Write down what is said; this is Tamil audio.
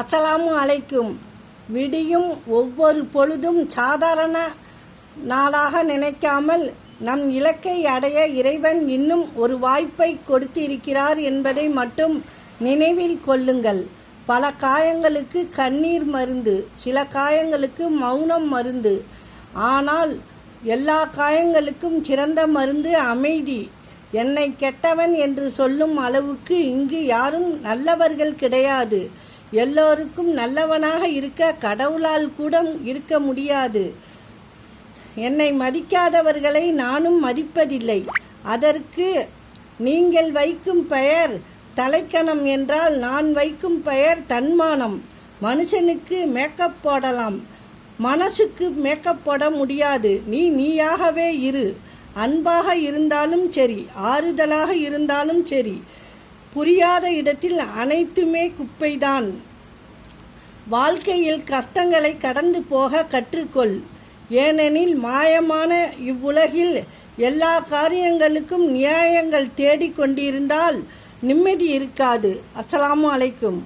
அஸ்ஸலாமு அலைக்கும். விடியும் ஒவ்வொரு பொழுதும் சாதாரண நாளாக நினைக்காமல் நம் இலக்கை அடைய இறைவன் இன்னும் ஒரு வாய்ப்பை கொடுத்திருக்கிறார் என்பதை மட்டும் நினைவில் கொள்ளுங்கள். பல காயங்களுக்கு கண்ணீர் மருந்து, சில காயங்களுக்கு மௌனம் மருந்து. ஆனால் எல்லா காயங்களுக்கும் சிறந்த மருந்து அமைதி. என்னை கெட்டவன் என்று சொல்லும் அளவுக்கு இங்கு யாரும் நல்லவர்கள் கிடையாது. எல்லோருக்கும் நல்லவனாக இருக்க கடவுளால் கூட இருக்க முடியாது. என்னை மதிக்காதவர்களை நானும் மதிப்பதில்லை. அதற்கு நீங்கள் வைக்கும் பெயர் தலைக்கணம் என்றால் நான் வைக்கும் பெயர் தன்மானம். மனுஷனுக்கு மேக்கப் போடலாம், மனசுக்கு மேக்கப் போட முடியாது. நீயாகவே இரு. அன்பாக இருந்தாலும் சரி, ஆறுதலாக இருந்தாலும் சரி. புரியாத இடத்தில் அனைத்துமே குப்பைதான். வாழ்க்கையில் கஷ்டங்களை கடந்து போக கற்றுக்கொள். ஏனெனில் மாயமான இவ்வுலகில் எல்லா காரியங்களுக்கும் நியாயங்கள் தேடிக்கொண்டிருந்தால் நிம்மதி இருக்காது. அஸ்ஸலாமு அலைக்கும்.